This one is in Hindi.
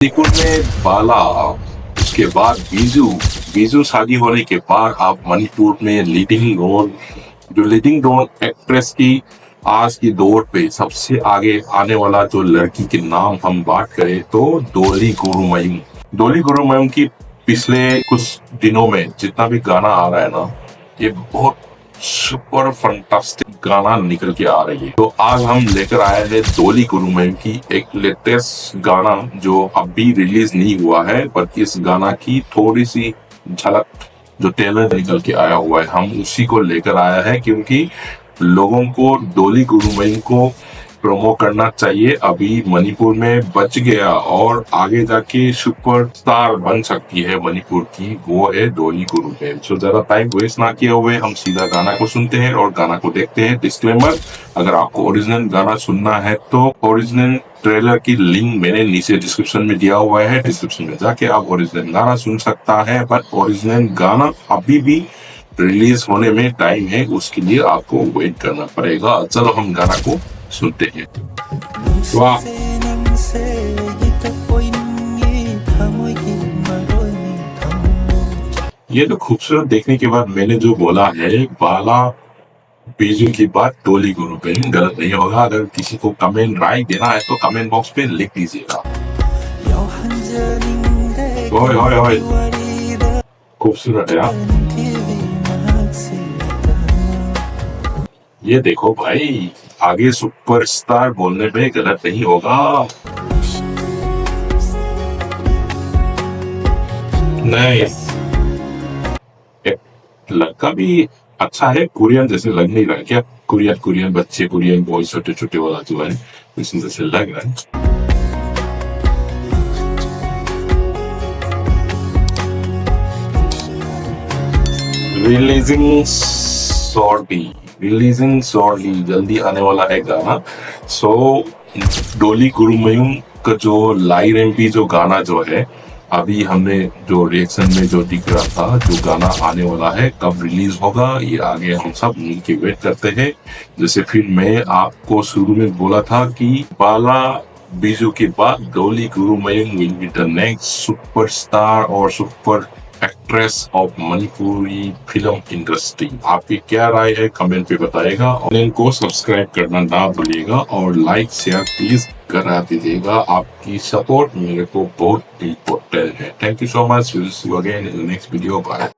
मणिपुर में बाला, उसके बाद बीजू, बीजू शादी होने के बाद आप मणिपुर में लीडिंग रोल एक्ट्रेस की आज की दौर पे सबसे आगे आने वाला जो लड़की के नाम हम बात करें तो डोली गुरुमयूम। डोली गुरुमयूम की पिछले कुछ दिनों में जितना भी गाना आ रहा है ना, ये बहुत सुपर फंटास्टिक गाना निकल के आ रही है। तो आज हम लेकर आए हैं डोली गुरुमयूम की एक लेटेस्ट गाना जो अभी रिलीज नहीं हुआ है, पर इस गाना की थोड़ी सी झलक जो ट्रेलर निकल के आया हुआ है हम उसी को लेकर आया है, क्योंकि लोगों को डोली गुरुमयूम को प्रोमो करना चाहिए। अभी मणिपुर में बच गया और आगे जाके सुपरस्टार बन सकती है मणिपुर की, वो है डोली गुरुमयूम। सो ज्यादा टाइम वेस्ट ना किए हुए हम सीधा गाना को सुनते हैं और गाना को देखते हैं। डिस्क्लेमर, अगर आपको ओरिजिनल गाना सुनना है तो ओरिजिनल ट्रेलर की लिंक मैंने नीचे डिस्क्रिप्शन में दिया हुआ है, डिस्क्रिप्शन में जाके आप ओरिजिनल गाना सुन सकता है। बट ओरिजिनल गाना अभी भी रिलीज होने में टाइम है, उसके लिए आपको वेट करना पड़ेगा। चलो हम गाना को सुनते हैं। वाह, ये तो खूबसूरत देखने के बाद मैंने जो बोला है बाला बीजू की बात डोली गुरुमयूम गलत नहीं होगा। अगर किसी को कमेंट राय देना है तो कमेंट बॉक्स पे लिख दीजिएगा। ओए ओए ओए, खूबसूरत है यार। ये देखो भाई, आगे सुपरस्टार बोलने में गलत नहीं होगा। नाइस, लड़का भी अच्छा है, कोरियन जैसे लग नहीं रहा क्या? कोरियन बच्चे, कोरियन बॉय छोटे छोटे वाला जो है उसी जैसे लग रहा है। रिलीजिंग शॉर्टली जल्दी आने वाला है गाना। सो डोली गुरुमयूम का जो लाइव एमपी जो गाना जो है, अभी हमने जो रिएक्शन में जो दिख रहा था, जो गाना आने वाला है कब रिलीज होगा ये आगे हम सब मिलके वेट करते हैं। जैसे फिर मैं आपको शुरू में बोला था कि बाला बीजू के बाद Dolly Gurumayum will be the next superstar और super actress of Manipuri film industry. आपकी क्या राय है कमेंट पे बताएगा। चैनल को सब्सक्राइब करना ना भूलिएगा और लाइक शेयर प्लीज करा दीजिएगा। आपकी सपोर्ट मेरे को बहुत इम्पोर्टेंट है। Thank you so much. Will see you again in the next video. Bye.